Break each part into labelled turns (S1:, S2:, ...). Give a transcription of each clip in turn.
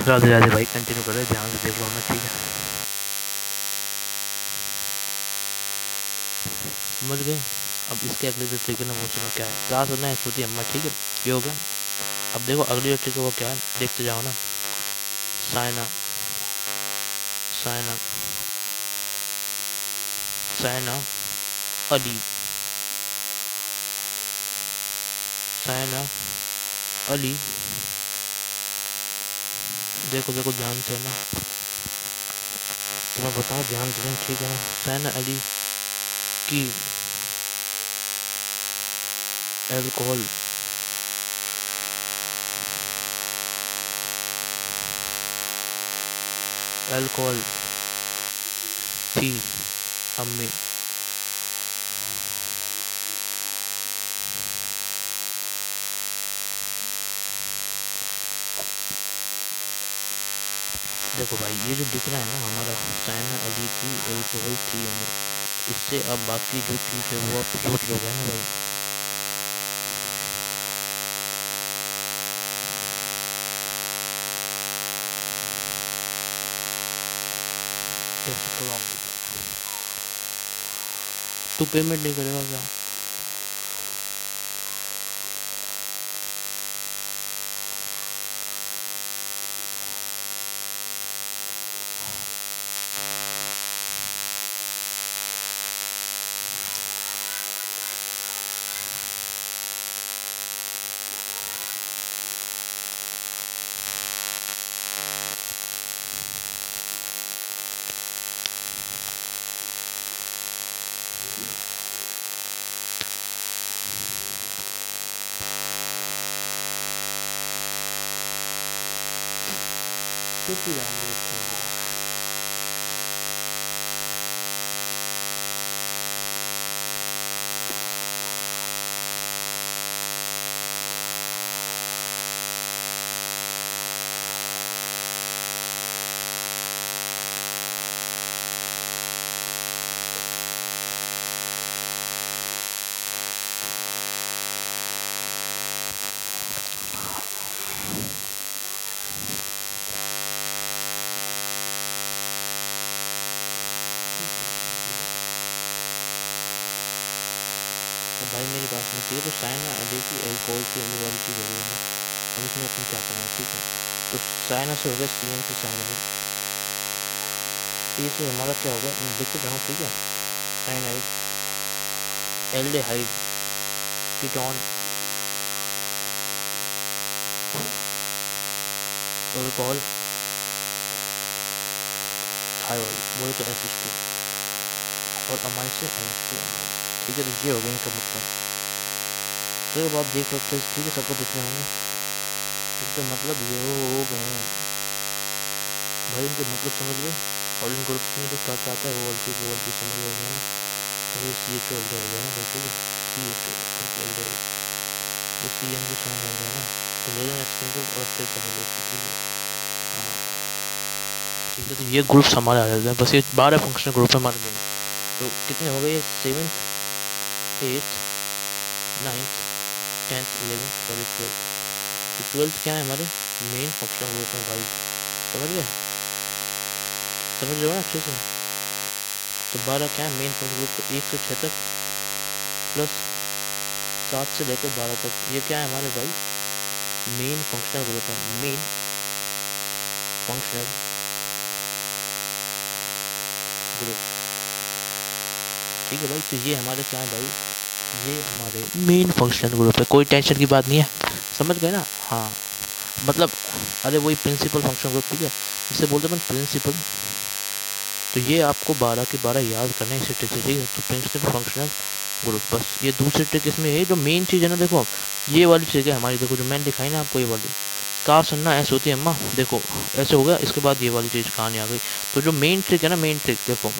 S1: राधे राधे भाई, कंटिन्यू कर रहे, ध्यान से देख लो ना, ठीक है। समझ गए। अब इसके अगले जो ट्रिक है ना वो सुनो क्या है। क्लास होना है श्रुति अम्मा, ठीक है, ये हो गया। अब देखो अगली जो ट्रिक है वो क्या है, देखते जाओ ना। साइना, साइना, साइना अली, साइना अली। देखो देखो ध्यान से ना, तुम्हें बताऊं ध्यान से, ठीक है ना। साइना अली की एल्कोहल एल्कोहल थी अम्मी। देखो भाई, ये जो दिख रहा है ना हमारा, साइना अली की एल्कोहल थी अम्मी, इससे अब बाकी जो चीज़ है वो आप सोच लोगे ना भाई। कैसे करवाऊंगी? तू पेमेंट नहीं करेगा क्या? चुप ही रहने दो। अब भाई मेरी बात सुनो, ठीक है। तो साइना अली की एल्कोहल की अम्मी वाली चीज़ हो गई है ना। अब इसमें अपन क्या करेंगे, ठीक है। तो साइना से हो गया, सी एन से साइना, ए से हमारा क्या होगा, लिखते जाओ, ठीक है। साइनाइड, एल्डेहाइड, कीटोन, अल्कोहल, थायराइड, बोले तो SH2, और अमाइन से NH2 अमाइन, ठीक है। तो ये हो गया इनका मतलब। तो अब आप देख सकते हो, ठीक है, सबको दिख रहे होंगे। इनका मतलब ये हो गए हैं भाई, इनके मतलब समझ गए। और इन ग्रुप्स में जो क्या क्या आता है वो वाली समझ हो गया ना। तो ये CHO हो गया ना भाई, ठीक है। CHO ये CN को समझ आ गया ना। तो ले लेना स्क्रीन और सेव करने दो, ठीक है। हाँ ठीक है। तो ये ग्रुप्स हमारे आ जाते हैं, बस ये 12 फंक्शनल ग्रुप है हमारे में। तो कितने हो गए ये, 7th 8th 9th 10th 11th और 12th। तो 12th क्या है हमारे मेन फंक्शनल ग्रुप है भाई, समझ गए, समझ रहे हो ना अच्छे से। तो 12 क्या है मेन फंक्शनल ग्रुप, तो 1 से 6 तक प्लस 7 से लेकर 12 तक, ये क्या है हमारे भाई मेन फंक्शनल ग्रुप है, मेन फंक्शनल ग्रुप, ठीक है भाई। तो ये हमारे क्या है भाई, ये हमारे मेन फंक्शनल ग्रुप है, कोई टेंशन की बात नहीं है, समझ गए ना। हाँ मतलब, अरे वही प्रिंसिपल फंक्शनल ग्रुप, ठीक है, जिसे बोलते हैं प्रिंसिपल। तो ये आपको 12 के 12 याद करना है इसी ट्रिक से, ठीक है। तो प्रिंसिपल फंक्शनल ग्रुप, बस ये दूसरी ट्रिक इसमें है। जो मेन चीज़ है ना, देखो ये वाली चीज़ है हमारी, देखो जो मैंने दिखाई ना आपको, ये वाली कार सुनना ऐसे होती है अम्मा, देखो ऐसे हो गया, इसके बाद ये वाली चीज़ कहानी आ गई। तो जो मेन ट्रिक है ना, मेन ट्रिक देखो,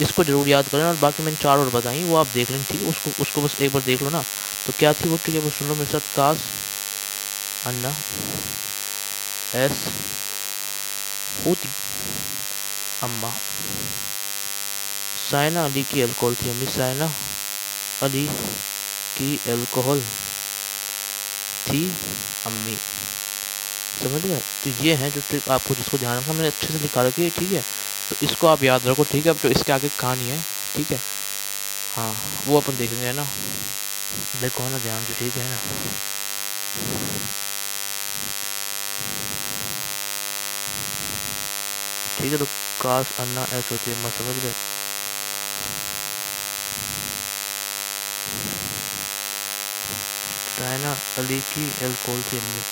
S1: इसको जरूर याद करें। और बाकी मैंने 4 और बताई वो आप देख लें, ठीक है। उसको उसको बस एक बार देख लो ना। तो क्या थी वो, ठीक है, वो सुन लो मेरे साथ। कास अन्ना एस होती अम्मा, साइना अली की अल्कोहल थी अम्मी, साइना अली की अल्कोहल थी अम्मी, समझ गए? तो ये है जो ट्रिक आपको जिसको ध्यान रखना, मैंने अच्छे से लिखा रखी है, ठीक है? तो इसको आप याद रखो, ठीक है? अब जो इसके आगे कहानी है, ठीक है? हाँ, वो अपन देखेंगे, है ना? देखो ना ध्यान से, ठीक है ना? ठीक है, तो काश अन्ना ऐस होती है, मैं समझ गए? चाइना अली की एल कौन सी अम्मी?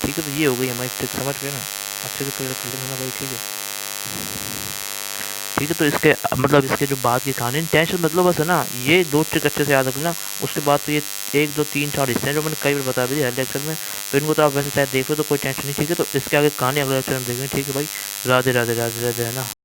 S1: ठीक है, तो ये हो गई हमारी ट्रिक, समझ गए ना? अच्छे से क्लियर कर लेना भाई, ठीक है? ठीक है, तो इसके मतलब इसके जो बात की कहानी, टेंशन मतलब बस है ना, ये दो ट्रिक अच्छे से याद रख लेना। उसके बाद तो ये एक दो तीन चार हिस्से हैं जो मैंने कई बार बता भी दिया लेक्चर में, तो इनको तो आप वैसे चाहे देख लो तो कोई टेंशन नहीं, ठीक है? तो इसके आगे कहानी अगले लेक्चर में देखेंगे, ठीक है भाई? राधे राधे राधे राधे, है ना?